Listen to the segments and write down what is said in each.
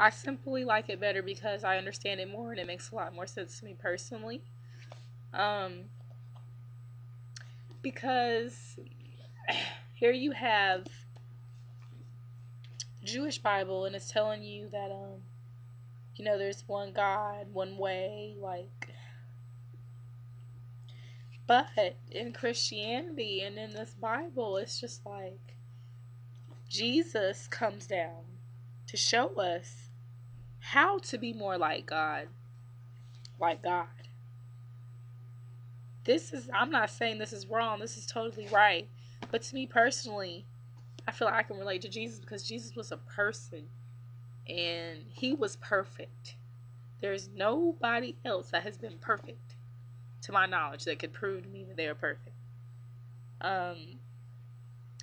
I simply like it better because I understand it more and it makes a lot more sense to me personally. Um, because here you have the Jewish Bible and it's telling you that there's one God, one way, like, but in Christianity and in this Bible, it's just like Jesus comes down to show us how to be more like God, like God. I'm not saying this is wrong, this is totally right. But to me personally, I feel like I can relate to Jesus because Jesus was a person and he was perfect. There's nobody else that has been perfect, to my knowledge, that could prove to me that they are perfect. Um,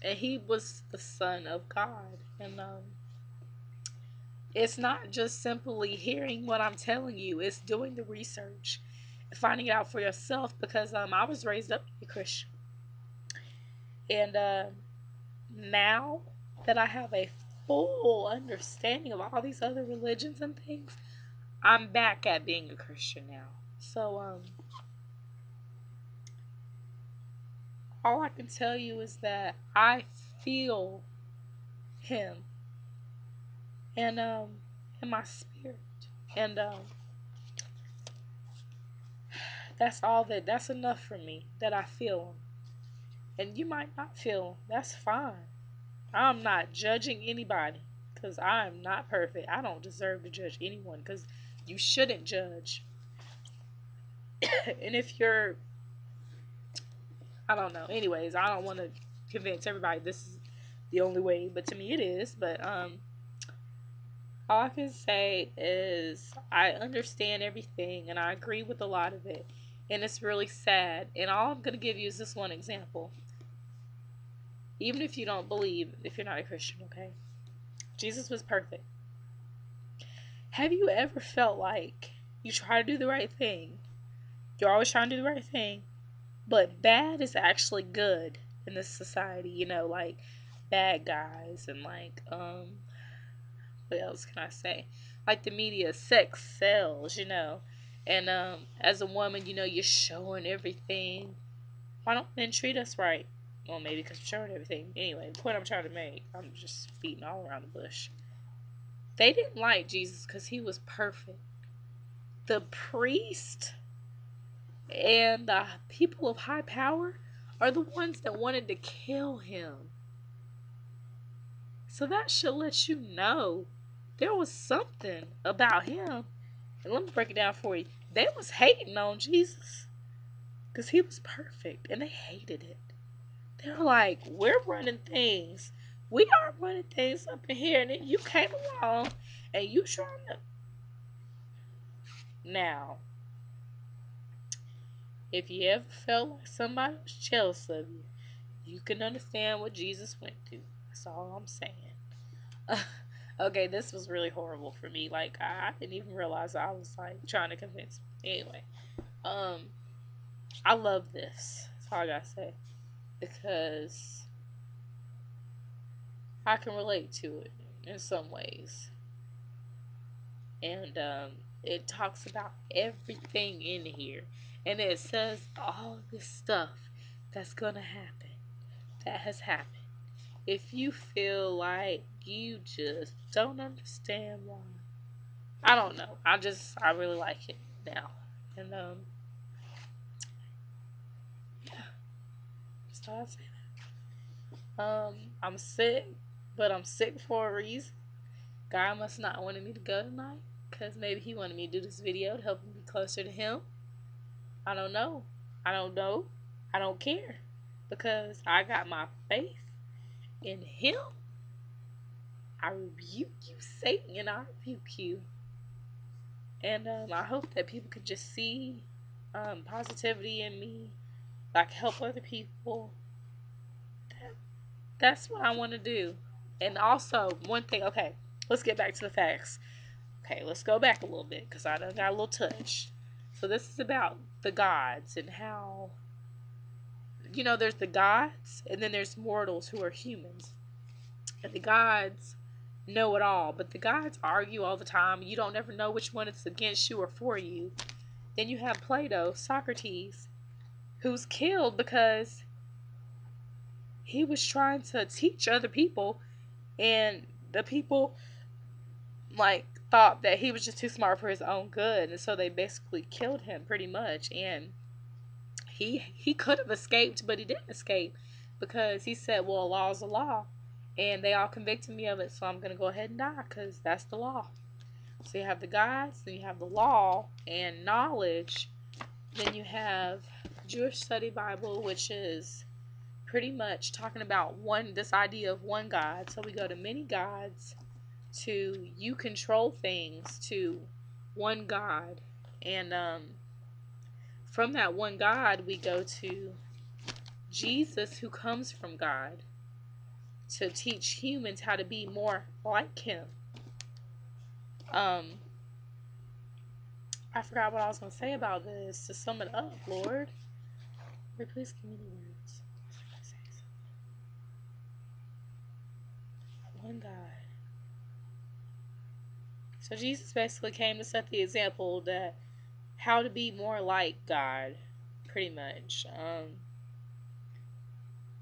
and he was the Son of God. And it's not just simply hearing what I'm telling you, it's doing the research and finding it out for yourself because I was raised up to be a Christian. And now that I have a full understanding of all these other religions and things, I'm back at being a Christian now. So all I can tell you is that I feel him and in my spirit. And that's enough for me that I feel him. And you might not feel him. That's fine. I'm not judging anybody because I'm not perfect. I don't deserve to judge anyone because you shouldn't judge. And if you're, I don't know. Anyways, I don't want to convince everybody this is the only way, but to me it is. But all I can say is I understand everything and I agree with a lot of it. And it's really sad. And all I'm going to give you is this one example. Even if you don't believe, if you're not a Christian, okay? Jesus was perfect. Have you ever felt like you try to do the right thing? You're always trying to do the right thing, but bad is actually good in this society, like bad guys and like what else can I say? Like the media, sex sells. And as a woman, you're showing everything. Why don't men treat us right? Well, maybe because I'm showing everything. Anyway, the point I'm trying to make, I'm just beating all around the bush. They didn't like Jesus because he was perfect. The priest and the people of high power are the ones that wanted to kill him. So that should let you know there was something about him. And let me break it down for you. They was hating on Jesus because he was perfect and they hated it. They're like, we're running things. We are running things up in here. And then you came along and you trying to. Now, if you ever felt like somebody was jealous of you, you can understand what Jesus went through. That's all I'm saying. Okay, this was really horrible for me. Like, I didn't even realize I was like trying to convince me. Anyway, I love this. That's all I gotta say. Because I can relate to it in some ways. And it talks about everything in here. And it says all this stuff that's gonna happen, that has happened. If you feel like you just don't understand why, I don't know. I really like it now. And yeah, just all I say that. I'm sick, but I'm sick for a reason. God must not wanted me to go tonight, because maybe he wanted me to do this video to help me be closer to him. I don't know. I don't know. I don't care. Because I got my faith in him. I rebuke you, Satan, and I rebuke you. And I hope that people could just see positivity in me, like help other people. That's what I want to do. And also, one thing, okay, let's get back to the facts. Okay, let's go back a little bit because I done got a little touched. So this is about the gods and how, there's the gods and then there's mortals who are humans. And the gods, know it all. But the gods argue all the time. You don't ever know which one is against you or for you. Then you have Plato, Socrates, who's killed because he was trying to teach other people, and the people like thought that he was just too smart for his own good, and so they basically killed him pretty much. And he could have escaped, but he didn't escape because he said, well, a law is a law, and they all convicted me of it, so I'm gonna go ahead and die because that's the law. So you have the gods, then you have the law and knowledge, then you have Jewish study Bible, which is pretty much talking about this idea of one God. So we go to many gods, to you control things, to one God. And from that one God, we go to Jesus, who comes from God, to teach humans how to be more like him. I forgot what I was going to say about this. To sum it up, Lord, please give me the words. One God. So Jesus basically came to set the example that how to be more like God, pretty much. I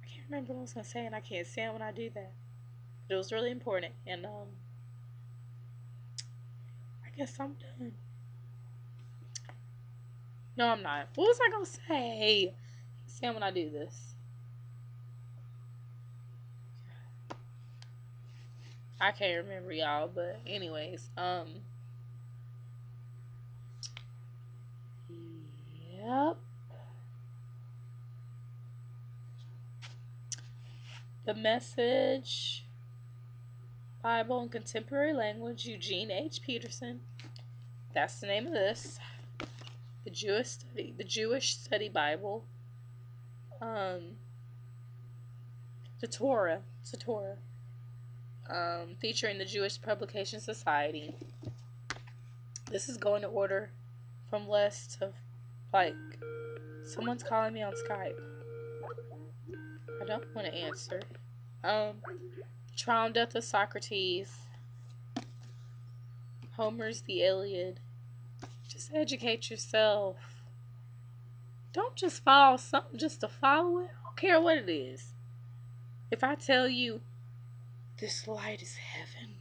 can't remember what I was going to say, and I can't stand when I do that. But it was really important, and I guess I'm done. No, I'm not. What was I going to say? I can't stand when I do this. I can't remember, y'all, but anyways, yep. The Message Bible in Contemporary Language, Eugene H. Peterson. That's the name of this. The Jewish Study Bible. The Torah. It's a Torah. Featuring the Jewish Publication Society. This is going to order from less to, like, someone's calling me on Skype. I don't want to answer. Trial and Death of Socrates. Homer's The Iliad. Just educate yourself. Don't just follow something just to follow it. I don't care what it is. If I tell you, this light is heaven,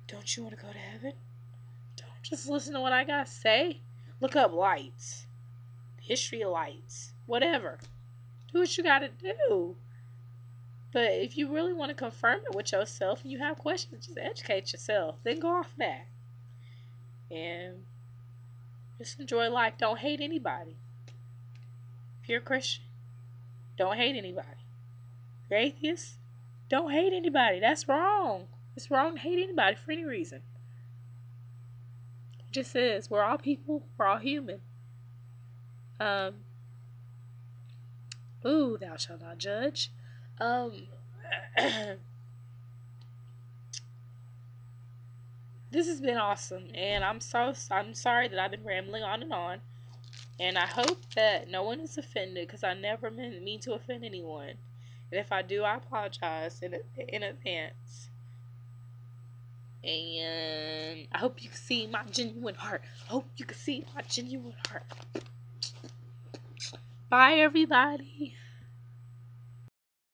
don't you want to go to heaven? Don't just listen to what I gotta say. Look up lights. History of lights. Whatever. Do what you gotta do. But if you really want to confirm it with yourself and you have questions, just educate yourself. Then go off that. And just enjoy life. Don't hate anybody. If you're a Christian, don't hate anybody. If you're atheist, don't hate anybody. That's wrong. It's wrong to hate anybody for any reason. It just is. We're all people. We're all human. Ooh, thou shalt not judge. This has been awesome, and I'm sorry that I've been rambling on, and I hope that no one is offended, because I never mean to offend anyone, and if I do, I apologize in advance. And I hope you can see my genuine heart. Bye, everybody.